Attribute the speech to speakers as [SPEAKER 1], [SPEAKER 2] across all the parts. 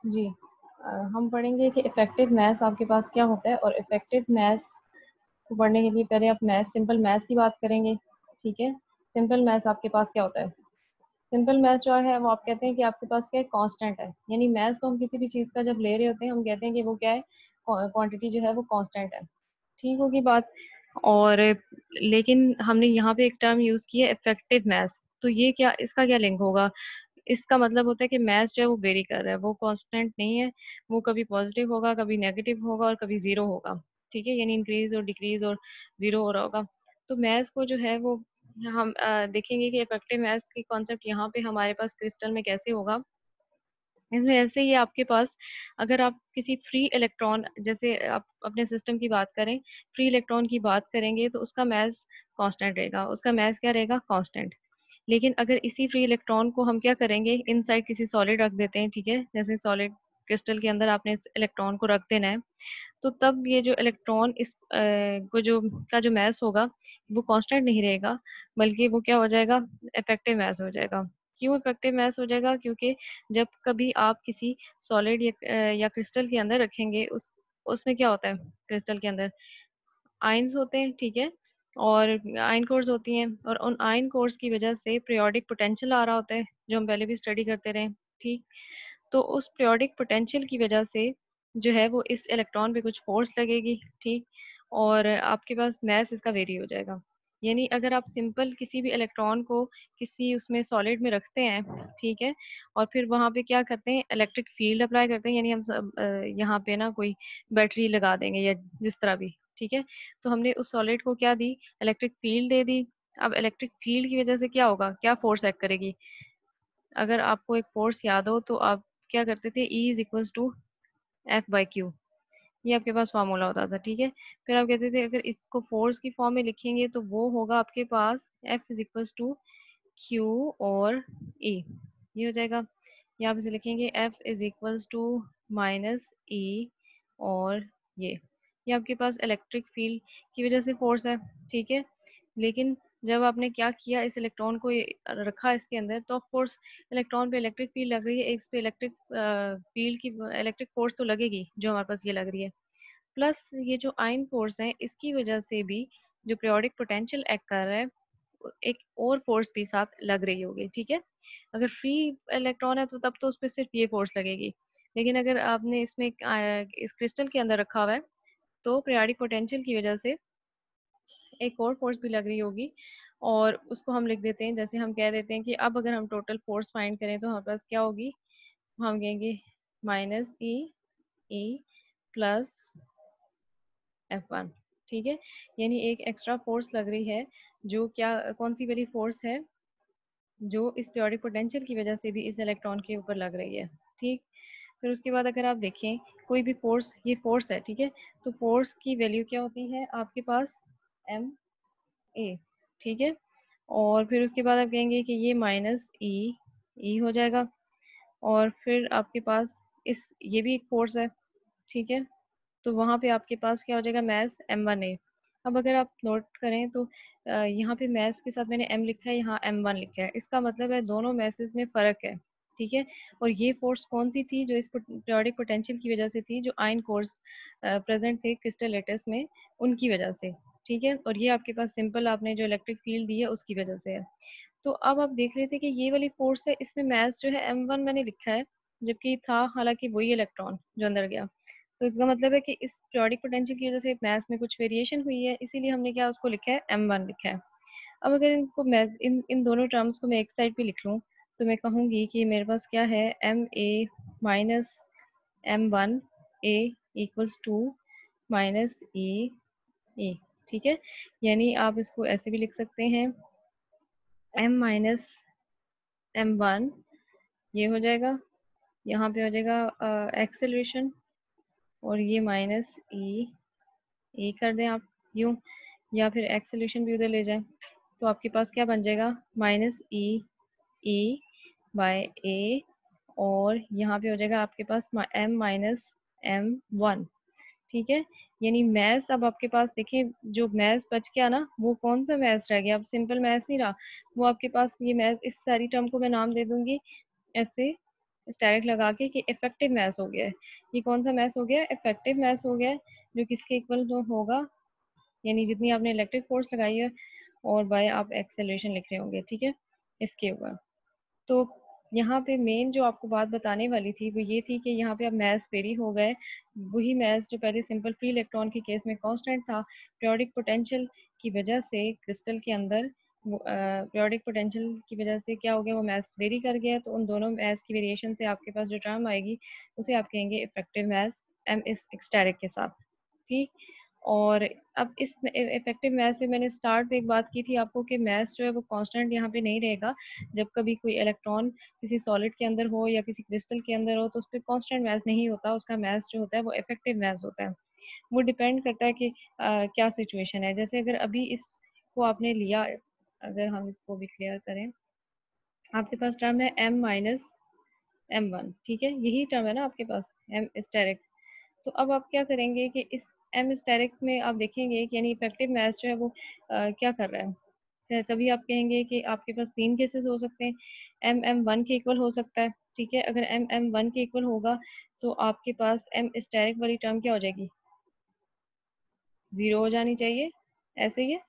[SPEAKER 1] जी, हम पढ़ेंगे कि इफ़ेक्टिव मैथ्स आपके पास क्या होता है, और इफ़ेक्टिव मैथ्स को पढ़ने के लिए पहले आप सिंपल मैथ्स की बात करेंगे, ठीक है? सिंपल मैथ्स आपके पास क्या होता है? सिंपल मैथ्स जो है वो आप कहते हैं कि आपके पास क्या है, कांस्टेंट है। यानी मैथ्स तो हम किसी भी चीज़ का जब ले रहे होते हैं, हम कहते हैं कि वो क्या है, क्वांटिटी जो है वो कांस्टेंट है। ठीक होगी बात। और लेकिन हमने यहाँ पे एक टर्म यूज़ की है इफ़ेक्टिव मैथ्स, तो ये क्या, इसका क्या लिंक होगा? इसका मतलब होता है कि मैथ्स जो है वो वेरी कर रहा है, वो कांस्टेंट नहीं है, वो कभी पॉजिटिव होगा, कभी नेगेटिव होगा और कभी ज़ीरो होगा, ठीक है? यानी इंक्रीज़ और डिक्रीज़ और ज़ीरो हो रहा होगा। तो मैथ्स को जो है वो हम देखेंगे कि इफेक्टिव मैथ्स की कॉन्सेप्ट यहाँ पे हमारे पास क्रिस्टल में कैसे होगा। इसमें ऐसे ही आपके पास, अगर आप किसी फ्री इलेक्ट्रॉन, जैसे आप अपने सिस्टम की बात करें, फ्री इलेक्ट्रॉन की बात करेंगे तो उसका मैथ्स कांस्टेंट रहेगा, उसका मैथ्स क्या रहेगा, कांस्टेंट। लेकिन अगर इसी फ्री इलेक्ट्रॉन को हम क्या करेंगे, इनसाइड किसी सॉलिड रख देते हैं, ठीक है? जैसे सॉलिड क्रिस्टल के अंदर आपने इस इलेक्ट्रॉन को रख देना है, तो तब ये जो इलेक्ट्रॉन इस को जो का जो मैस होगा वो कांस्टेंट नहीं रहेगा, बल्कि वो क्या हो जाएगा, इफेक्टिव मैस हो जाएगा। क्यों इफेक्टिव मैस हो जाएगा? क्योंकि जब कभी आप किसी सॉलिड या क्रिस्टल के अंदर रखेंगे, उसमें क्या होता है, क्रिस्टल के अंदर आयंस होते हैं, ठीक है? और आयन कोर्स होती हैं, और उन आयन कोर्स की वजह से पीरियोडिक पोटेंशियल आ रहा होता है, जो हम पहले भी स्टडी करते रहे, ठीक? तो उस पीरियोडिक पोटेंशियल की वजह से जो है वो इस इलेक्ट्रॉन पे कुछ फोर्स लगेगी, ठीक? और आपके पास मैस इसका वेरी हो जाएगा। यानी अगर आप सिंपल किसी भी इलेक्ट्रॉन को किसी उसमें सॉलिड में रखते हैं, ठीक है? और फिर वहाँ पे क्या करते हैं, इलेक्ट्रिक फील्ड अप्लाई करते हैं, यानी हम यहाँ पे ना कोई बैटरी लगा देंगे या जिस तरह भी, ठीक है? तो हमने उस सॉलिड को क्या दी, इलेक्ट्रिक फील्ड दे दी। अब इलेक्ट्रिक फील्ड की वजह से क्या होगा, क्या फोर्स एक्ट करेगी? अगर आपको एक फोर्स याद हो तो आप क्या करते थे, E is equals to F by Q, ये आपके पास फार्मूला होता था, ठीक है? फिर आप कहते थे अगर इसको फोर्स की फॉर्म में लिखेंगे तो वो होगा आपके पास F is equals to Q और E, ये हो जाएगा। यहाँ पे से लिखेंगे F is equals to minus E और ये आपके पास इलेक्ट्रिक फील्ड की वजह से फोर्स है, ठीक है? लेकिन जब आपने क्या किया, इस इलेक्ट्रॉन को रखा इसके अंदर, तो ऑफ कोर्स इलेक्ट्रॉन पे इलेक्ट्रिक फील्ड लग रही है, इस पे इलेक्ट्रिक फील्ड की इलेक्ट्रिक फोर्स तो लगेगी, जो हमारे पास ये लग रही है। प्लस ये जो आयन फोर्स है, इसकी वजह से भी जो पीरियोडिक पोटेंशियल एक्ट कर रहा है, एक और फोर्स भी साथ लग रही होगी, ठीक है? अगर फ्री इलेक्ट्रॉन है तो तब तो उस पर सिर्फ ये फोर्स लगेगी, लेकिन अगर आपने इसमें इस क्रिस्टल के अंदर रखा हुआ है, तो पीरियोडिक पोटेंशियल की वजह से एक और फोर्स भी लग रही होगी, और उसको हम लिख देते हैं, जैसे हम कह देते हैं कि अब अगर हम टोटल फोर्स फाइंड करें तो हमारे पास क्या होगी, हम कहेंगे माइनस ई प्लस F1, ठीक है? यानी एक एक्स्ट्रा फोर्स लग रही है, जो क्या, कौन सी वाली फोर्स है, जो इस पीरियोडिक पोटेंशियल की वजह से भी इस इलेक्ट्रॉन के ऊपर लग रही है, ठीक? फिर उसके बाद अगर आप देखें कोई भी फोर्स, ये फोर्स है, ठीक है? तो फोर्स की वैल्यू क्या होती है आपके पास, एम ए, ठीक है? और फिर उसके बाद आप कहेंगे कि ये माइनस ई हो जाएगा, और फिर आपके पास ये भी एक फोर्स है, ठीक है? तो वहाँ पे आपके पास क्या हो जाएगा, मैस M1A। अब अगर आप नोट करें तो यहाँ पे मैस के साथ मैंने M लिखा है, यहाँ M1 लिखा है, इसका मतलब है दोनों मैसेज में फ़र्क है, ठीक है? और ये फोर्स कौन सी थी, जो इस पीरियोडिक पोटेंशियल की वजह से थी, जो आयन कोर्स प्रेजेंट थे क्रिस्टल लेटेस में, उनकी वजह से, ठीक है? और ये आपके पास सिंपल आपने जो इलेक्ट्रिक फील्ड दी है उसकी वजह से है। तो अब आप देख रहे थे कि ये वाली फोर्स है, इसमें मैस जो है M1 मैंने लिखा है, जबकि था हालांकि वही इलेक्ट्रॉन जो अंदर गया। तो इसका मतलब है कि इस पीरियोडिक पोटेंशियल की वजह से मैथ्स में कुछ वेरिएशन हुई है, इसीलिए हमने क्या उसको लिखा है, M1 लिखा है। अब अगर इनको मैथ्स इन दोनों टर्म्स को मैं एक साइड पे लिख लूँ, तो मैं कहूँगी कि मेरे पास क्या है, MA minus M1A equals to minus A, ठीक है? यानी आप इसको ऐसे भी लिख सकते हैं, M माइनस M1, ये हो जाएगा, यहाँ पे हो जाएगा एक्सेलरेशन, और ये माइनस ए कर दें आप यूँ, या फिर एक्सेलरेशन भी उधर ले जाएं, तो आपके पास क्या बन जाएगा, माइनस ई बाय ए, और यहाँ पे हो जाएगा आपके पास M माइनस M1, ठीक है? यानी मैथ्स अब आपके पास देखिए, जो मैथ्स बच गया ना, वो कौन सा मैथ्स रह गया, अब सिंपल मैथ्स नहीं रहा, वो आपके पास ये मैथ्स, इस सारी टर्म को मैं नाम दे दूंगी ऐसे, स्टेरिक लगा के कि इफेक्टिव मास हो गया है। ये कौन सा मास हो गया है? इफेक्टिव मास हो गया है, जो किसके इक्वल तो होगा, यानी जितनी आपने इलेक्ट्रिक फोर्स लगाई है और बाय आप एक्सेलरेशन लिख रहे होंगे, ठीक है, इसके ऊपर। तो यहाँ पे मेन जो आपको बात बताने वाली थी वो ये थी कि यहाँ पे अब मैथ्स वेरी हो गए। वही मैथ्स जो पहले सिंपल फ्री इलेक्ट्रॉन के केस में कांस्टेंट था, पीरियोडिक पोटेंशियल की वजह से क्रिस्टल के अंदर पीरियोडिक पोटेंशियल की वजह से क्या हो गया, वो मैथ्स वेरी कर गया। तो उन दोनों मैथ्स की वेरिएशन से आपके पास जो टर्म आएगी उसे आप कहेंगे इफेक्टिव मैथ्स एम इस एक्सटेरिक के साथ, ठीक। और अब इस इफेक्टिव मैथ्स पे मैंने स्टार्ट पे एक बात की थी आपको कि मैथ्स जो है वो कांस्टेंट यहाँ पे नहीं रहेगा। जब कभी कोई इलेक्ट्रॉन किसी सॉलिड के अंदर हो या किसी क्रिस्टल के अंदर हो तो उस पर कांस्टेंट मैथ्स नहीं होता, उसका मैथ्स जो होता है वो इफेक्टिव मैथ्स होता है। वो डिपेंड करता है कि क्या सिचुएशन है। जैसे अगर अभी इसको आपने लिया, अगर हम इसको भी क्लियर करें, आपके पास टर्म है m-m1, ठीक है, यही टर्म है ना आपके पास m स्टेरिक। तो अब आप क्या करेंगे कि इस m स्टेरिक में आप देखेंगे कि यानी इफेक्टिव मैथ्स जो है वो क्या कर रहा है। तभी आप कहेंगे कि आपके पास तीन केसेस हो सकते हैं, m-m1 के इक्वल हो सकता है, ठीक है। अगर m-m1 के इक्वल होगा तो आपके पास m स्टेरिक वाली टर्म क्या हो जाएगी, जीरो हो जानी चाहिए, ऐसे ही है,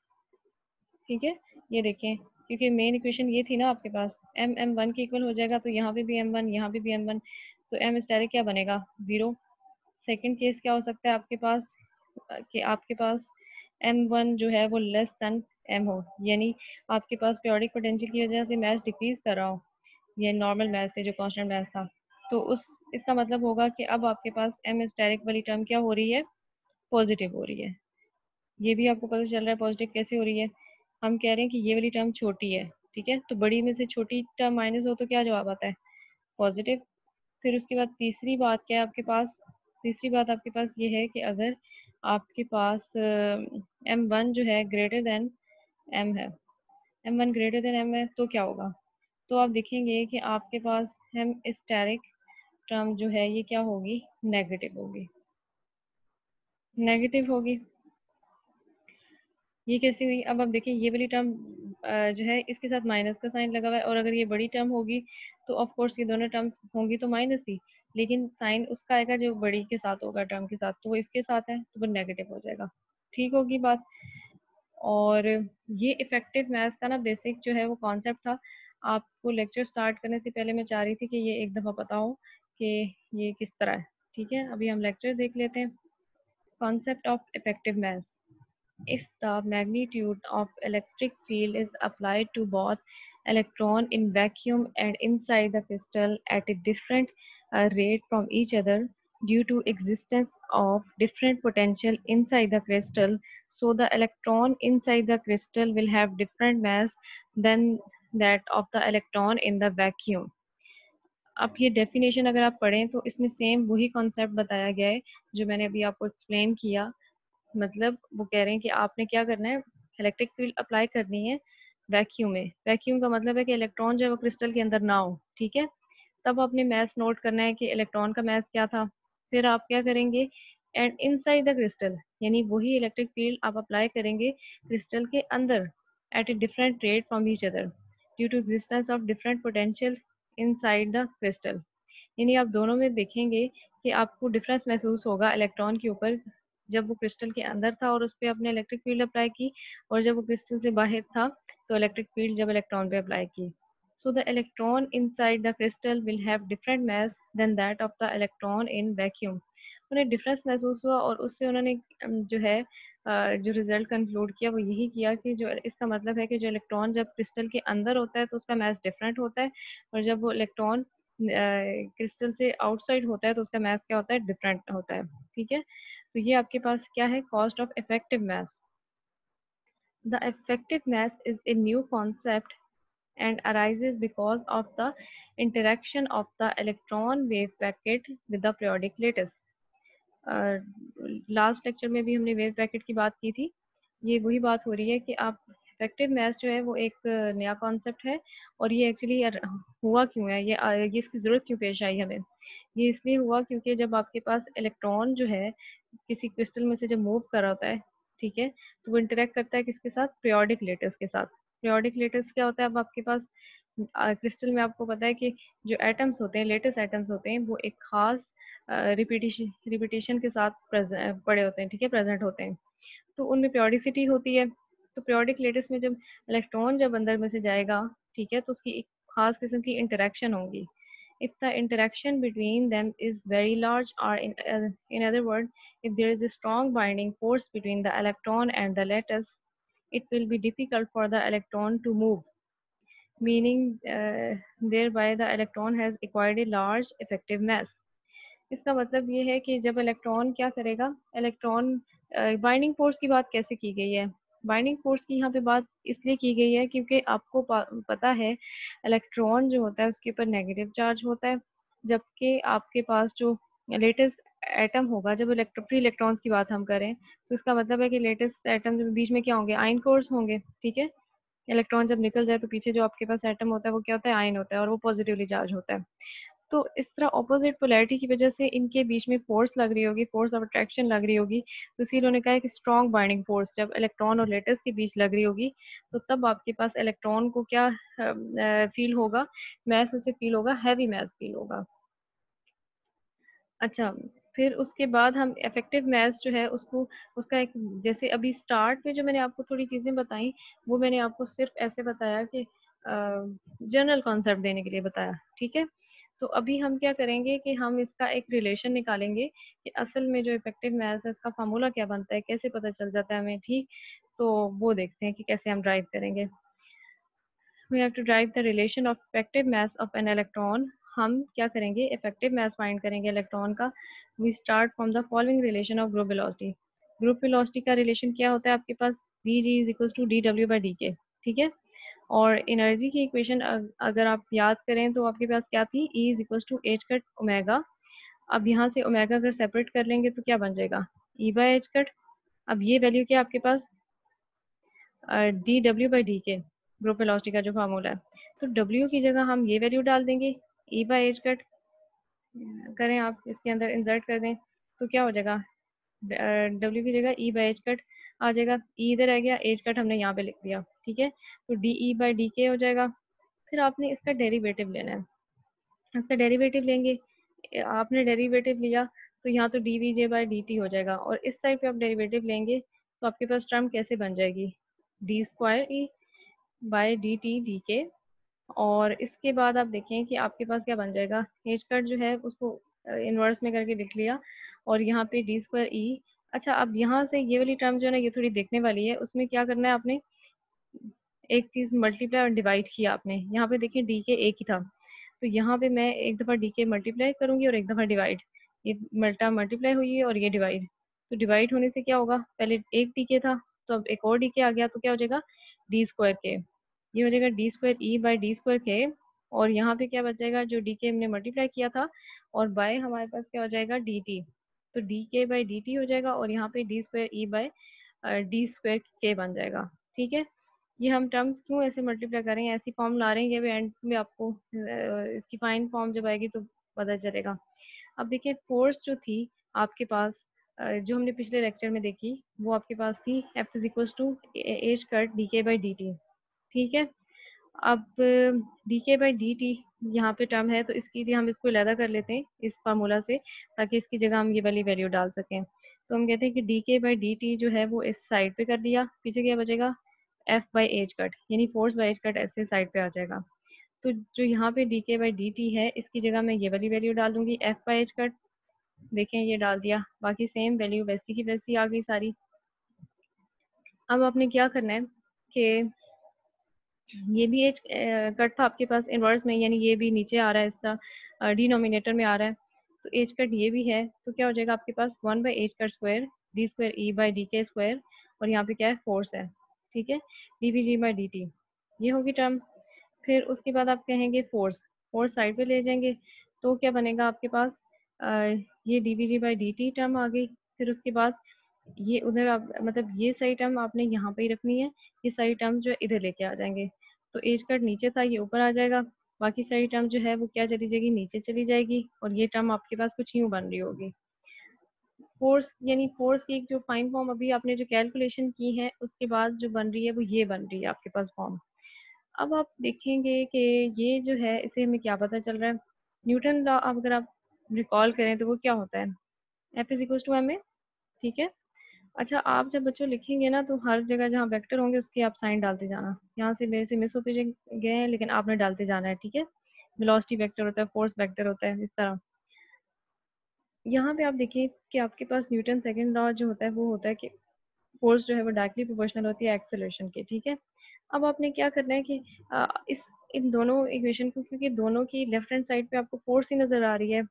[SPEAKER 1] ठीक है। ये देखें, क्योंकि मेन इक्वेशन ये थी ना आपके पास, m-m1 के इक्वल हो जाएगा तो यहाँ पे भी m1, यहाँ पे भी m1, तो m स्टेरिक क्या बनेगा, जीरो। सेकंड केस क्या हो सकता है आपके पास, कि आपके पास m1 जो है वो लेस देन m हो, यानी आपके पास पीरियोडिक पोटेंशियल की वजह से मैच डिक्रीज कर रहा हो, ये नॉर्मल मैच से जो कांस्टेंट मैच था। तो उस इसका मतलब होगा कि अब आपके पास m स्टेरिक वाली टर्म क्या हो रही है, पॉजिटिव हो रही है। ये भी आपको पता चल रहा है पॉजिटिव कैसे हो रही है। हम कह रहे हैं कि ये वाली टर्म छोटी है, ठीक है, तो बड़ी में से छोटी टर्म माइनस हो तो क्या जवाब आता है, पॉजिटिव। फिर उसके बाद तीसरी बात क्या है आपके पास, तीसरी बात आपके पास ये है कि अगर आपके पास m1 जो है ग्रेटर देन m है, m1 ग्रेटर देन m है, तो क्या होगा, तो आप देखेंगे कि आपके पास m स्टेरिक टर्म जो है ये क्या होगी, नेगेटिव होगी, नेगेटिव होगी। ये कैसी हुई, अब आप देखिए ये वाली टर्म जो है इसके साथ माइनस का साइन लगा हुआ है, और अगर ये बड़ी टर्म होगी तो ऑफ कोर्स ये दोनों टर्म्स होंगी तो माइनस ही, लेकिन साइन उसका आएगा जो बड़ी के साथ होगा टर्म के साथ, तो वो इसके साथ है तो वो नेगेटिव हो जाएगा, ठीक होगी बात। और ये इफेक्टिव मैथ्स का ना बेसिक जो है वो कॉन्सेप्ट था। आपको लेक्चर स्टार्ट करने से पहले मैं चाह रही थी कि ये एक दफ़ा पता हो कि ये किस तरह है, ठीक है। अभी हम लेक्चर देख लेते हैं। Concept of effective maths: if the magnitude of electric field is applied to both electron in vacuum and inside the crystal at a different rate from each other due to existence of different potential inside the crystal, so the electron inside the crystal will have different mass than that of the electron in the vacuum. अब ये definition अगर आप पढ़ें तो इसमें same वही concept बताया गया है जो मैंने अभी आपको एक्सप्लेन किया। मतलब वो कह रहे हैं कि आपने क्या करना है, इलेक्ट्रिक फील्ड अप्लाई करनी है वैक्यूम में। वैक्यूम का मतलब है कि इलेक्ट्रॉन जो है वो क्रिस्टल के अंदर ना हो, ठीक है। तब आपने मैथ नोट करना है कि इलेक्ट्रॉन का मैथ क्या था। फिर आप क्या करेंगे, एंड इनसाइड द क्रिस्टल, यानी वही इलेक्ट्रिक फील्ड आप अप्लाई करेंगे क्रिस्टल के अंदर at a different rate from each other due to existence of different potential inside the crystal. यानी आप दोनों में देखेंगे कि आपको डिफरेंस महसूस होगा इलेक्ट्रॉन के ऊपर जब वो क्रिस्टल के अंदर था और उस पर अपने इलेक्ट्रिक फील्ड अप्लाई की, और जब वो क्रिस्टल से बाहर था तो इलेक्ट्रिक फील्ड जब इलेक्ट्रॉन पे अप्लाई की। So the electron inside the crystal will have different mass than that of the electron in vacuum. उन्हें डिफरेंस महसूस हुआ और उससे उन्होंने जो है जो रिजल्ट कंक्लूड किया वो यही किया कि जो इसका मतलब है कि जो इलेक्ट्रॉन जब क्रिस्टल के अंदर होता है तो उसका मास डिफरेंट होता है, और जब वो इलेक्ट्रॉन क्रिस्टल से आउटसाइड होता है तो उसका मास क्या होता है, डिफरेंट होता है, ठीक है। तो ये आपके पास क्या है, cost of effective mass. The effective mass is a new concept and arises because of the interaction of the electron wave packet with the periodic lattice. Last lecture में भी हमने वेव पैकेट की बात की थी। ये वही बात हो रही है कि आप इफेक्टिव मैथ जो है वो एक नया कॉन्सेप्ट है, और ये एक्चुअली हुआ क्यों है, ये इसकी ज़रूरत क्यों पेश आई हमें। ये इसलिए हुआ क्योंकि जब आपके पास इलेक्ट्रॉन जो है किसी क्रिस्टल में से जब मूव कर रहा होता है, ठीक है, तो वो इंटरेक्ट करता है किसके साथ, पीरियोडिक लेटर्स के साथ। पीरियोडिक लेटर्स क्या होता है, अब आपके पास क्रिस्टल में आपको पता है कि जो एटम्स होते हैं, लेटेस्ट एटम्स होते हैं, वो एक खास रिपीटेशन के साथ पड़े होते हैं, ठीक है, प्रेजेंट होते हैं। तो उनमें प्योरिसिटी होती है। तो पीरियोडिक लेटेस्ट में जब इलेक्ट्रॉन जब अंदर में से जाएगा, ठीक है, तो उसकी एक खास किस्म की इंटरेक्शन होगी। If the interaction between them is very large, or in other words, if there is a strong binding force between the electron and the lattice, it will be difficult for the electron to move, meaning thereby the electron has acquired a large effective mass. इसका मतलब ये है कि जब electron क्या करेगा, electron binding force की बात कैसे की गई है, बाइंडिंग फोर्स की यहाँ पे बात इसलिए की गई है क्योंकि आपको पता है इलेक्ट्रॉन जो होता है उसके ऊपर नेगेटिव चार्ज होता है, जबकि आपके पास जो लेटेस्ट एटम होगा, जब फ्री इलेक्ट्रॉन्स की बात हम करें तो इसका मतलब है कि लेटेस्ट एटम के बीच में क्या होंगे, आयन कोर्स होंगे, ठीक है। इलेक्ट्रॉन जब निकल जाए तो पीछे जो आपके पास एटम होता है वो क्या होता है, आयन होता है, और वो पॉजिटिवली चार्ज होता है। तो इस तरह ऑपोजिट पोलैरिटी की वजह से इनके बीच में फोर्स लग रही होगी, फोर्स ऑफ अट्रैक्शन लग रही होगी। तो इसी उन्होंने कहा है कि स्ट्रॉन्ग बाइंडिंग फोर्स जब इलेक्ट्रॉन और लेटेस के बीच लग रही होगी, तो तब आपके पास इलेक्ट्रॉन को क्या फील होगा, मैस उसे फील होगा, हैवी मैस फील होगा। अच्छा, फिर उसके बाद हम इफेक्टिव मैथ्स जो है उसको, उसका एक, जैसे अभी स्टार्ट में जो मैंने आपको थोड़ी चीज़ें बताई, वो मैंने आपको सिर्फ ऐसे बताया कि जनरल कॉन्सेप्ट देने के लिए बताया, ठीक है। तो अभी हम क्या करेंगे कि हम इसका एक रिलेशन निकालेंगे कि असल में जो इफेक्टिव मैथ्स है इसका फार्मूला क्या बनता है, कैसे पता चल जाता है हमें, ठीक। तो वो देखते हैं कि कैसे हम ड्राइव करेंगे। We have to derive the relation of effective mass of an electron. हम क्या करेंगे, इफेक्टिव मास फाइंड करेंगे इलेक्ट्रॉन का। We start from the following relation of group velocity. Group velocity का रिलेशन क्या होता है आपके पास, V G is equal to D W by D K, ठीक है। और एनर्जी की इक्वेशन अगर आप याद करें तो आपके पास क्या थी, E is equal to H cut omega. अब यहाँ से ओमेगा अगर सेपरेट कर लेंगे तो क्या बन जाएगा, ई बाई एच कट। अब ये वैल्यू क्या आपके पास, डी डब्ल्यू बाई डी के, ग्रुप वेलोसिटी का जो फार्मूला है। तो डब्ल्यू की जगह हम ये वैल्यू डाल देंगे, ई बाई एच कट करें, आप इसके अंदर इंसर्ट कर दें तो क्या हो जाएगा, डब्ल्यू की जगह ई बाई एच कट आ जाएगा, ई इधर आ गया, एच कट हमने यहाँ पे लिख दिया, ठीक है। तो डी ई बाई डी के हो जाएगा। फिर आपने इसका डेरिवेटिव लेना है, इसका डेरिवेटिव लेंगे, आपने डेरिवेटिव लिया तो यहाँ तो D V J by D T हो जाएगा, और इस साइड पे आप डेरिवेटिव लेंगे तो आपके पास टर्म कैसे बन जाएगी, D square E by D T D K. और इसके बाद आप देखें कि आपके पास क्या बन जाएगा, एच कट जो है उसको इनवर्स में करके लिख लिया, और यहाँ पे डी स्क्वायर ई। अच्छा, अब यहाँ से ये वाली टर्म जो है ना, ये थोड़ी देखने वाली है, उसमें क्या करना है आपने, एक चीज़ मल्टीप्लाई और डिवाइड किया आपने, यहाँ पे देखिए डी के एक ही था, तो यहाँ पे मैं एक दफ़ा डी के मल्टीप्लाई करूंगी और एक दफ़ा डिवाइड, ये मल्टीप्लाई हुई है और ये डिवाइड। तो डिवाइड होने से क्या होगा, पहले एक डी के था तो अब एक और डी के आ गया, तो क्या हो जाएगा, डी स्क्वायर के, ये हो जाएगा D square E by D square के। और यहाँ पे क्या बच जाएगा, जो डी के हमने मल्टीप्लाई किया था, और बाय हमारे पास क्या हो जाएगा, डी टी। तो D K by D T हो जाएगा, और यहाँ पे D square E by D square के बन जाएगा, ठीक है। ये हम टर्म्स क्यों ऐसे मल्टीप्लाई कर रहे हैं, ऐसी फॉर्म ला रहे हैं, ये भी एंड में आपको इसकी फाइन फॉर्म जब आएगी तो पता चलेगा। अब देखिए फोर्स जो थी आपके पास, जो हमने पिछले लेक्चर में देखी, वो आपके पास थी F is equal to H cut D K by D T, ठीक है। अब D K by D T यहाँ पे टर्म है, तो इसकी लिए हम इसको अलहदा कर लेते हैं इस फार्मूला से, ताकि इसकी जगह हम ये वाली वैल्यू डाल सकें। तो हम कहते हैं कि D K by D T जो है वो इस साइड पे कर दिया, पीछे क्या बचेगा, एफ बाई एच कट, यानी फोर्स बाई एच कट ऐसे साइड पे आ जाएगा। तो जो यहाँ पे D K by D T है, इसकी जगह मैं ये वाली वैल्यू डाल दूंगी, एफ बाई एच कट। देखें ये डाल दिया, बाकी सेम वैल्यू वैसी की वैसी आ गई सारी। अब आपने क्या करना है कि ये भी एच कट था आपके पास इनवर्स में, यानी ये भी नीचे आ रहा है, इसका डिनोमिनेटर में आ रहा है, तो एच कट ये भी है, तो क्या हो जाएगा आपके पास, one by H cut square D square E by D K square, और यहाँ पे क्या है, फोर्स है, ठीक है, D V G by D T, ये होगी टर्म। फिर उसके बाद आप कहेंगे फोर्स, फोर्स साइड पे ले जाएंगे, तो क्या बनेगा आपके पास, ये D V G by D T term आ गई। फिर उसके बाद ये उधर आप, मतलब ये सही टर्म आपने यहाँ पे ही रखनी है, ये सही टर्म जो है इधर लेके आ जाएंगे। तो एज कट नीचे था, ये ऊपर आ जाएगा, बाकी सारी टर्म जो है वो क्या चली जाएगी, नीचे चली जाएगी, और ये टर्म आपके पास कुछ यूँ बन रही होगी। फोर्स, यानी फोर्स की जो फाइन फॉर्म अभी आपने जो कैलकुलेशन की है उसके बाद जो बन रही है वो ये बन रही है आपके पास फॉर्म। अब आप देखेंगे कि ये जो है इसे हमें क्या पता चल रहा है, न्यूटन लॉ अगर आप रिकॉल करें तो वो क्या होता है, F is equals to M A, ठीक है। अच्छा, आप जब बच्चों लिखेंगे ना तो हर जगह जहाँ वेक्टर होंगे उसके आप साइन डालते जाना, यहाँ से मेरे से मिस होते गए हैं लेकिन आपने डालते जाना है, ठीक है। वेलोसिटी वेक्टर होता है, फोर्स वेक्टर होता है, इस तरह। यहाँ पे आप देखिए कि आपके पास न्यूटन सेकंड लॉ जो होता है वो होता है कि फोर्स जो है वो डायरेक्टली प्रोपोर्शनल होती है एक्सेलरेशन के, ठीक है। अब आपने क्या करना है कि इस इन दोनों इक्वेशन को, क्योंकि दोनों की लेफ्ट हैंड साइड पे आपको फोर्स ही नजर आ रही है,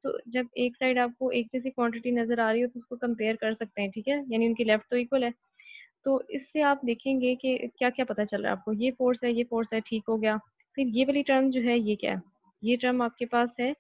[SPEAKER 1] तो जब एक साइड आपको एक जैसी क्वांटिटी नजर आ रही हो तो उसको कंपेयर कर सकते हैं, ठीक है, यानी उनकी लेफ्ट तो इक्वल है। तो इससे आप देखेंगे कि क्या क्या पता चल रहा है आपको, ये फोर्स है, ठीक हो गया। फिर ये वाली टर्म जो है ये क्या है, ये टर्म आपके पास है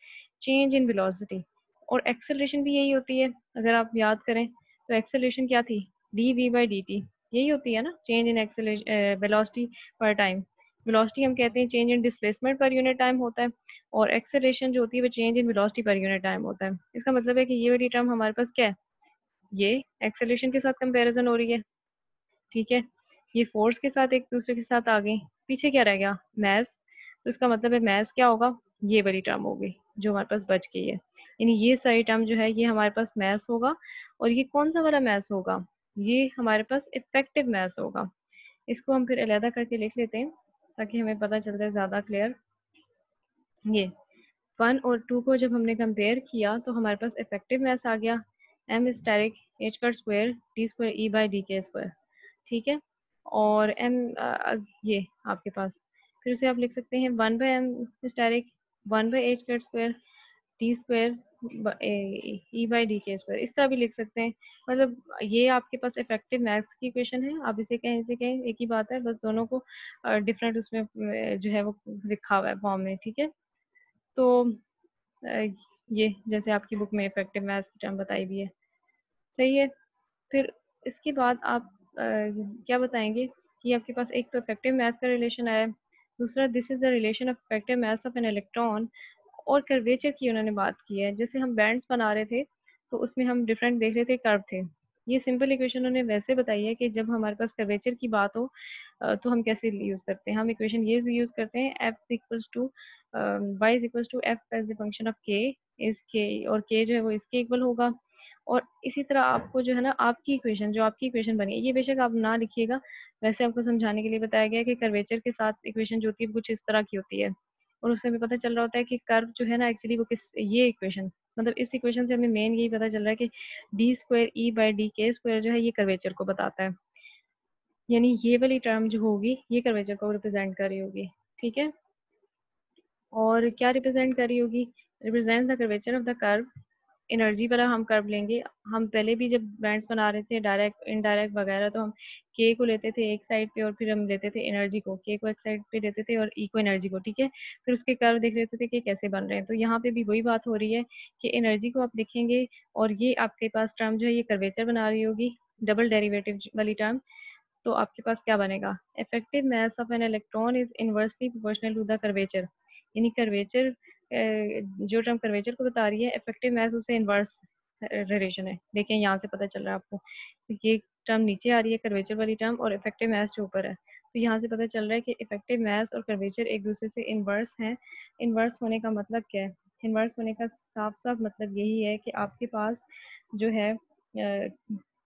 [SPEAKER 1] चेंज इन वेलोसिटी, और एक्सेलरेशन भी यही होती है, अगर आप याद करें तो एक्सेलरेशन क्या थी, D V by D T, यही होती है ना, change in acceleration velocity per time. Velocity हम कहते हैं change in displacement per unit time होता है, और एक्सेलरेशन जो होती है वो change in velocity per unit time होता है। इसका मतलब है कि ये वाली टर्म हमारे पास क्या है, ये एक्सेलरेशन के साथ कंपैरिजन हो रही है, ठीक है। ये फोर्स के साथ एक दूसरे के साथ आ गई, पीछे क्या रह गया, मैथ। तो इसका मतलब है मैथ क्या होगा, ये वाली टर्म होगी जो हमारे पास बच गई है, यानी ये सारी टर्म जो है ये हमारे पास मैथ होगा। और ये कौन सा वाला मैथ होगा, ये हमारे पास इफेक्टिव मैथ होगा। इसको हम फिर अलहदा करके लिख लेते हैं ताकि हमें पता चल जाए ज़्यादा क्लियर। ये 1 और 2 को जब हमने कंपेयर किया तो हमारे पास इफेक्टिव मैथ आ गया, एम स्टेरिक एच का square D square E by D K square, ठीक है। और एम ये आपके पास, फिर उसे आप लिख सकते हैं 1/m स्टैरिक 1/h का square T square E by D K square, इस तरह भी लिख सकते हैं। मतलब ये आपके पास इफेक्टिव मैथ्स की इक्वेशन है, आप इसे कहें एक ही बात है, बस दोनों को डिफरेंट उसमें जो है वो लिखा हुआ है फॉर्म में, ठीक है। तो अ, ये जैसे आपकी बुक में इफेक्टिव मैथ्स की टर्म बताई हुई है, सही है। फिर इसके बाद आप क्या बताएंगे कि आपके पास एक तो इफेक्टिव मास का रिलेशन आया, दूसरा this is the relation of effective mass of an electron, और कर्वेचर की उन्होंने बात की है, जैसे हम बैंड्स बना रहे थे तो उसमें हम डिफरेंट देख रहे थे, कर्व थे। ये सिंपल इक्वेशन उन्होंने वैसे बताई है कि जब हमारे पास कर्वेचर की बात हो तो हम कैसे यूज करते हैं, हम इक्वेशन ये यूज करते हैं, F equals to Y is equals to F as the function of K is K, और के जो है वो इसके इक्वल होगा। और इसी तरह आपको जो है ना आपकी इक्वेशन, जो आपकी इक्वेशन बनी है, ये बेशक आप ना लिखिएगा, वैसे आपको समझाने के लिए बताया गया है कि कर्वेचर के साथ इक्वेशन जो होती है कुछ इस तरह की होती है, और उससे हमें पता चल रहा होता है कि कर्व जो है ना एक्चुअली वो किस, ये इक्वेशन मतलब इस इक्वेशन से हमें मेन यही पता चल रहा है कि D square E by D K square जो है ये कर्वेचर को बताता है, यानी ये वाली टर्म जो होगी ये कर्वेचर को रिप्रेजेंट कर रही होगी, ठीक है। और क्या रिप्रेजेंट कर रही होगी, represent the curvature of the curve, energy वाला हम कर्व लेंगे। हम पहले भी जब बैंड्स बना रहे थे डायरेक्ट इनडायरेक्ट वगैरह तो हम के को लेते थे एक साइड पे और फिर हम लेते थे एनर्जी को, के को एक साइड पे लेते थे और ई को एनर्जी को, ठीक है। फिर उसके कर्व देख लेते थे कि कैसे बन रहे हैं। तो यहाँ पे भी वही बात हो रही है कि एनर्जी को आप लिखेंगे और ये आपके पास टर्म जो है ये कर्वेचर बना रही होगी, डबल डेरिवेटिव वाली टर्म। तो आपके पास क्या बनेगा, effective mass of an electron is inversely proportional to the curvature, यानी कर्वेचर जो टर्म कर्वेचर को बता रही है इफेक्टिव मास उससे इनवर्स रिलेशन है। देखें यहाँ से पता चल रहा है आपको, तो ये टर्म नीचे आ रही है कर्वेचर वाली टर्म और इफेक्टिव मास जो ऊपर है, तो यहाँ से पता चल रहा है कि इफेक्टिव मास और कर्वेचर एक दूसरे से इनवर्स हैं। इनवर्स होने का मतलब क्या है, इनवर्स होने का साफ साफ मतलब यही है कि आपके पास जो है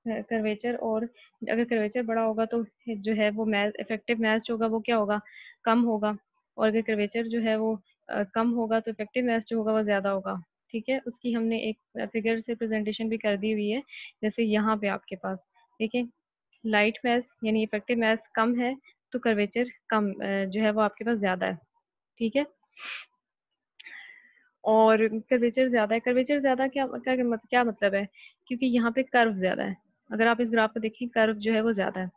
[SPEAKER 1] कर्वेचर, और अगर कर्वेचर बड़ा होगा तो जो है वो मैथ इफेक्टिव मैथ जो होगा वो क्या होगा, कम होगा, और अगर कर्वेचर जो है वो कम होगा तो इफेक्टिव मैथ जो होगा वो ज़्यादा होगा, ठीक है। उसकी हमने एक फिगर से प्रेजेंटेशन भी कर दी हुई है, जैसे यहाँ पे आपके पास देखें, लाइट मैथ यानी इफेक्टिव मैथ कम है तो कर्वेचर कम जो है वो आपके पास ज़्यादा है, ठीक है। और कर्वेचर ज़्यादा है, कर्वेचर ज़्यादा क्या मतलब है, क्योंकि यहाँ पे कर्व ज़्यादा है, अगर आप इस ग्राफ को देखें कर्व जो है वो ज़्यादा है।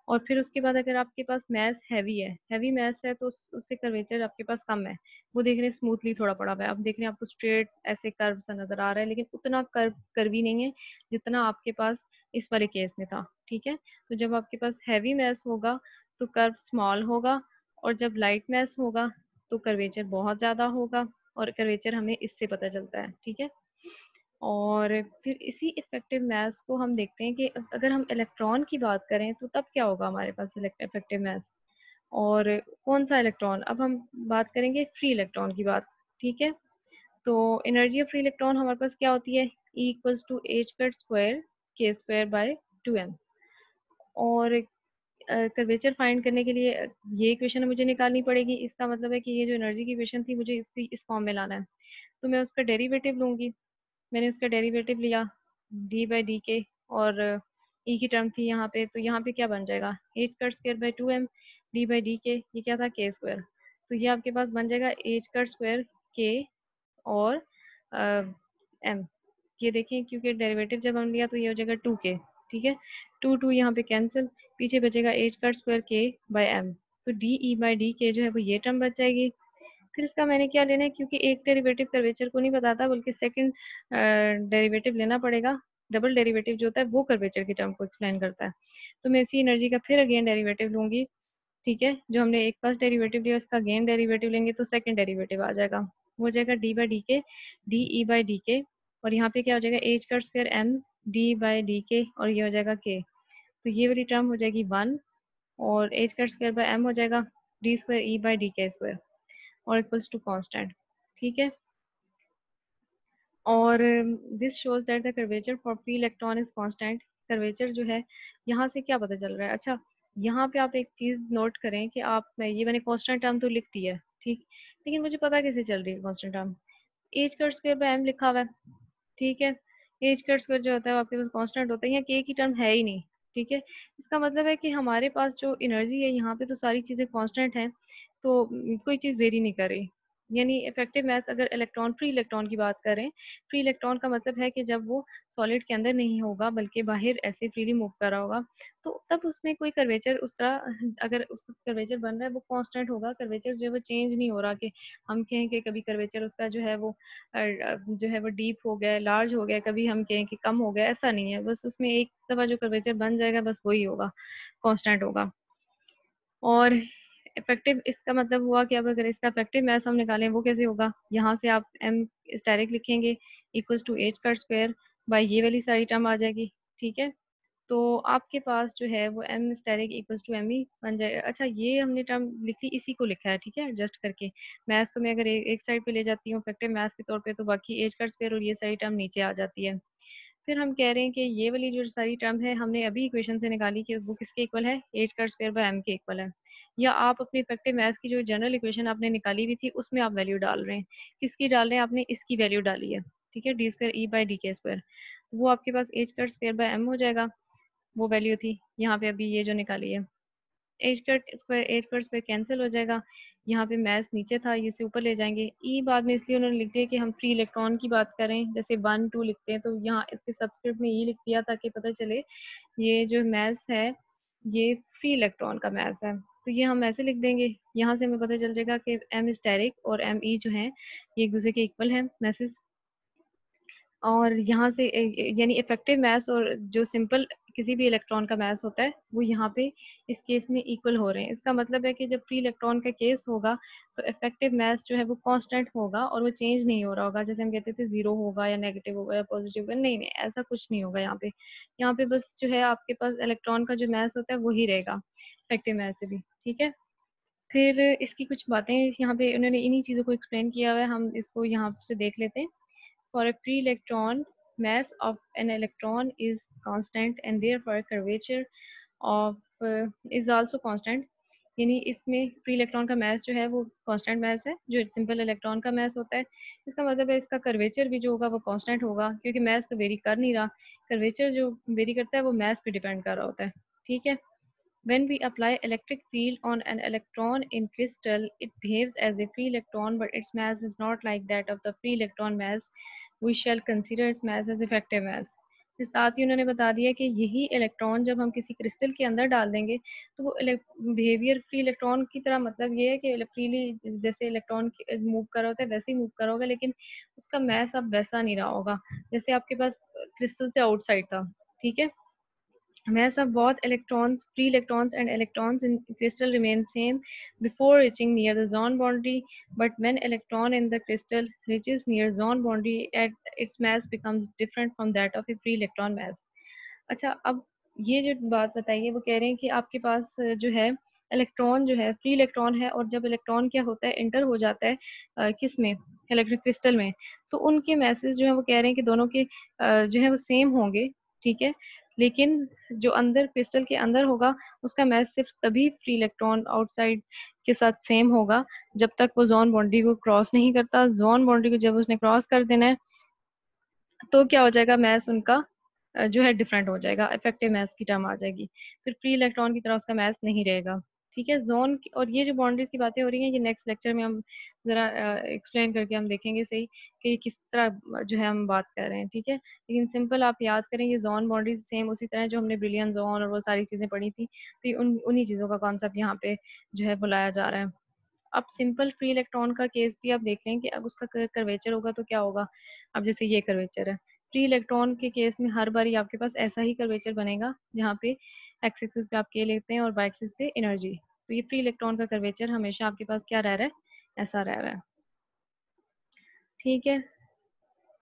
[SPEAKER 1] और फिर उसके बाद अगर आपके पास मैथ हैवी है, हैवी मैथ है तो उससे कर्वेचर आपके पास कम है, वो देख रहे हैं स्मूथली थोड़ा पड़ा हुआ है, अब देख रहे हैं आपको स्ट्रेट ऐसे कर्व सा नजर आ रहा है, लेकिन उतना कर्वी नहीं है जितना आपके पास इस वाले केस में था, ठीक है। तो जब आपके पास हैवी मैथ होगा तो कर्व स्मॉल होगा, और जब लाइट मैथ होगा तो कर्वेचर बहुत ज़्यादा होगा, और कर्वेचर हमें इससे पता चलता है, ठीक है। और फिर इसी इफेक्टिव मैथ्स को हम देखते हैं कि अगर हम इलेक्ट्रॉन की बात करें तो तब क्या होगा हमारे पास इफेक्टिव मैथ्स, और कौन सा इलेक्ट्रॉन, अब हम बात करेंगे फ्री इलेक्ट्रॉन की बात, ठीक है। तो एनर्जी ऑफ फ्री इलेक्ट्रॉन हमारे पास क्या होती है, E equals to H cut square K square by 2m। और कर्वेचर फाइंड करने के लिए ये इक्वेशन मुझे निकालनी पड़ेगी। इसका मतलब है कि ये जो एनर्जी की इक्वेशन थी मुझे इस फॉर्म में लाना है। तो मैं उसका डेरिवेटिव लूँगी। मैंने उसका डेरिवेटिव लिया डी बाई डी के, और ई की टर्म थी यहाँ पे, तो यहाँ पे क्या बन जाएगा, H cut square by 2m D by D के, ये क्या था के स्क्वायर। तो ये आपके पास बन जाएगा एच कट स्क्वायर के और एम। ये देखें क्योंकि डेरिवेटिव जब हम लिया तो ये हो जाएगा 2k, ठीक है। 2 यहाँ पे कैंसिल, पीछे बचेगा एच कट स्क्वायर के बाई एम। तो डी ई बाई डी के जो है वो ये टर्म बच जाएगी। फिर इसका मैंने क्या लेना है, क्योंकि एक डेरिवेटिव कर्वेचर को नहीं बताता बल्कि सेकंड डेरिवेटिव लेना पड़ेगा। डबल डेरिवेटिव जो होता है वो कर्वेचर की टर्म को एक्सप्लेन करता है। तो मैं इसी एनर्जी का फिर अगेन डेरिवेटिव लूंगी, ठीक है। जो हमने एक फर्स्ट डेरिवेटिव लिया उसका अगेन डेरिवेटिव लेंगे तो सेकंड डेरिवेटिव आ जाएगा, वो हो जाएगा D by D K, D E by D K, और यहाँ पे क्या हो जाएगा H cut square M D by D K, और ये हो जाएगा के। तो ये वाली टर्म हो जाएगी 1, और H cut square by M हो जाएगा D square E by D K square, और इक्वल्स टू कांस्टेंट, ठीक है। और this shows that the curvature for free electron is constant. Curvature जो है यहाँ से क्या पता चल रहा है, अच्छा यहाँ पे आप एक चीज नोट करें कि आप, मैं ये मैंने कांस्टेंट टर्म तो लिख दी है, ठीक, लेकिन मुझे पता कैसे चल रही है constant term, H cut square by M लिखा हुआ है, ठीक है। एच कट स्क्वायर जो होता है वो आपके पास कांस्टेंट होता है, यहाँ के की टर्म है ही नहीं, ठीक है। इसका मतलब है कि हमारे पास जो एनर्जी है यहाँ पे तो सारी चीजें कांस्टेंट हैं, तो कोई चीज वेरी नहीं कर रही। यानी इफेक्टिव मास, अगर इलेक्ट्रॉन फ्री इलेक्ट्रॉन की बात करें, फ्री इलेक्ट्रॉन का मतलब है कि जब वो सॉलिड के अंदर नहीं होगा बल्कि बाहर ऐसे फ्रीली मूव कर रहा होगा, तो तब उसमें कोई कर्वेचर उस तरह, अगर उस कर्वेचर बन रहा है वो कांस्टेंट होगा, कर्वेचर जो है वो चेंज नहीं हो रहा कि हम कहें कि कभी कर्वेचर उसका जो है वो डीप हो गया, लार्ज हो गया, कभी हम कहें कि कम हो गया, ऐसा नहीं है। बस उसमें एक दफ़ा जो कर्वेचर बन जाएगा बस वही होगा, कांस्टेंट होगा। और इफेक्टिव, इसका मतलब हुआ कि अब अगर इसका इफेक्टिव मास हम निकालें वो कैसे होगा, यहाँ से आप एम डायरेक्ट लिखेंगे equals to H cut square by ये वाली सारी टर्म आ जाएगी, ठीक है। तो आपके पास जो है वो M asterisk equals to M ही बन जाएगा। अच्छा ये हमने टर्म लिखी, इसी को लिखा है, ठीक है, एडजस्ट करके। मैथ्स को मैं अगर एक साइड पे ले जाती हूँ इफेक्टिव मैथ्स के तौर पे, तो बाकी एच कट स्क्वायर और ये सारी टर्म नीचे आ जाती है। फिर हम कह रहे हैं कि ये वाली जो सारी टर्म है हमने अभी इक्वेशन से निकाली कि वो किसके इक्वल है, H cut square by M के इक्वल है। या आप अपनी इफेक्टिव मैथ्स की जो जनरल इक्वेशन आपने निकाली हुई थी उसमें आप वैल्यू डाल रहे हैं, किसकी डाल रहे हैं, आपने इसकी वैल्यू डाली है, ठीक है, D square E by D K square. तो वो आपके पास H cut square by M हो जाएगा, वो वैल्यू थी यहाँ पे अभी ये जो निकाली है। एच कट स्क्वायर कैंसिल हो जाएगा, यहाँ पे मैथ्स नीचे था, ये से ऊपर ले जाएंगे। ई बाद में इसलिए उन्होंने लिख दिया कि हम फ्री इलेक्ट्रॉन की बात करें, जैसे 1 2 लिखते हैं तो यहाँ इसके सब्सक्रिप्ट में ये लिख दिया ताकि पता चले ये जो मैथ्स है ये फ्री इलेक्ट्रॉन का मैथ्स है। तो ये हम ऐसे लिख देंगे, यहाँ से हमें पता चल जाएगा कि एम स्टेरिक और एम ई जो है ये एक दूसरे के इक्वल है मैसेज। और यहाँ से यानी इफेक्टिव मास और जो सिंपल किसी भी इलेक्ट्रॉन का मास होता है वो यहाँ पे इस केस में इक्वल हो रहे हैं। इसका मतलब है कि जब फ्री इलेक्ट्रॉन का केस होगा तो इफेक्टिव मास जो है वो कांस्टेंट होगा और वो चेंज नहीं हो रहा होगा, जैसे हम कहते थे जीरो होगा या नेगेटिव होगा या पॉजिटिव होगा, नहीं नहीं ऐसा कुछ नहीं होगा यहाँ पे। यहाँ पे बस जो है आपके पास इलेक्ट्रॉन का जो मास होता है वही रहेगा इफेक्टिव मास से भी, ठीक है। फिर इसकी कुछ बातें यहाँ पे उन्होंने इन्हीं चीज़ों को एक्सप्लेन किया हुआ है, हम इसको यहाँ से देख लेते हैं। For a free electron, mass of an electron is constant and therefore curvature of is also constant। यानी इसमें फ्री इलेक्ट्रॉन का मास जो है वो कांस्टेंट मास है, जो सिंपल इलेक्ट्रॉन का मास होता है। इसका मतलब है इसका कर्वेचर भी जो होगा वो कांस्टेंट होगा, क्योंकि मास तो वेरी कर नहीं रहा, कर्वेचर जो वेरी करता है वो मास पे डिपेंड कर रहा होता है, ठीक है। When we apply electric field on an electron in crystal, it behaves as a free electron, but its mass is not like that of the free electron mass. We shall consider its mass as effective mass. फिर साथ ही उन्होंने बता दिया कि यही electron जब हम किसी क्रिस्टल के अंदर डाल देंगे तो वो बिहेवियर फ्री इलेक्ट्रॉन की तरह, मतलब ये है कि फ्रीली जैसे इलेक्ट्रॉन मूव कर रहा होता है वैसे ही मूव कर रहा होगा, लेकिन उसका मैस अब वैसा नहीं रहा होगा जैसे आपके पास क्रिस्टल से आउटसाइड था, ठीक है। Mass of both electrons, free electrons and electrons in crystal remain same before reaching near the zone boundary, but when electron in the crystal reaches near zone boundary, its mass becomes different from that of a free electron mass. अच्छा, अब ये जो बात बताइए वो कह रहे हैं कि आपके पास जो है इलेक्ट्रॉन जो है फ्री इलेक्ट्रॉन है, और जब इलेक्ट्रॉन क्या होता है एंटर हो जाता है किस में, इलेक्ट्रिक क्रिस्टल में, तो उनके मैसेज जो है वो कह रहे हैं कि दोनों के जो है वो सेम होंगे, ठीक है। लेकिन जो अंदर क्रिस्टल के अंदर होगा उसका मैस सिर्फ तभी फ्री इलेक्ट्रॉन आउटसाइड के साथ सेम होगा जब तक वो जोन बाउंड्री को क्रॉस नहीं करता। जोन बाउंड्री को जब उसने क्रॉस कर देना है तो क्या हो जाएगा, मैस उनका जो है डिफरेंट हो जाएगा, इफेक्टिव मैस की टर्म आ जाएगी, फिर फ्री इलेक्ट्रॉन की तरह उसका मैस नहीं रहेगा, ठीक है। जोन और ये जो बाउंड्रीज की बातें हो रही हैं ये नेक्स्ट लेक्चर में हम ज़रा एक्सप्लेन करके हम देखेंगे सही कि किस तरह जो है हम बात कर रहे हैं, ठीक है। लेकिन सिंपल आप याद करेंगे जोन बाउंड्रीज सेम उसी तरह जो हमने ब्रिलियन जोन और वो सारी चीज़ें पढ़ी थी, तो ये उन्हीं चीज़ों का कॉन्सेप्ट यहाँ पे जो है बुलाया जा रहा है। अब सिंपल फ्री इलेक्ट्रॉन का केस भी आप देख लें कि अब उसका कर्वेचर होगा तो क्या होगा। अब जैसे ये कर्वेचर है, फ्री इलेक्ट्रॉन के केस में हर बारी आपके पास ऐसा ही कर्वेचर बनेगा जहाँ पे एक्स एक्सिस पे आप के लेते हैं और वाई एक्सिस पे एनर्जी, तो ये फ्री इलेक्ट्रॉन का कर्वेचर हमेशा आपके पास क्या रह रहा है, ऐसा रह रहा है, ठीक है।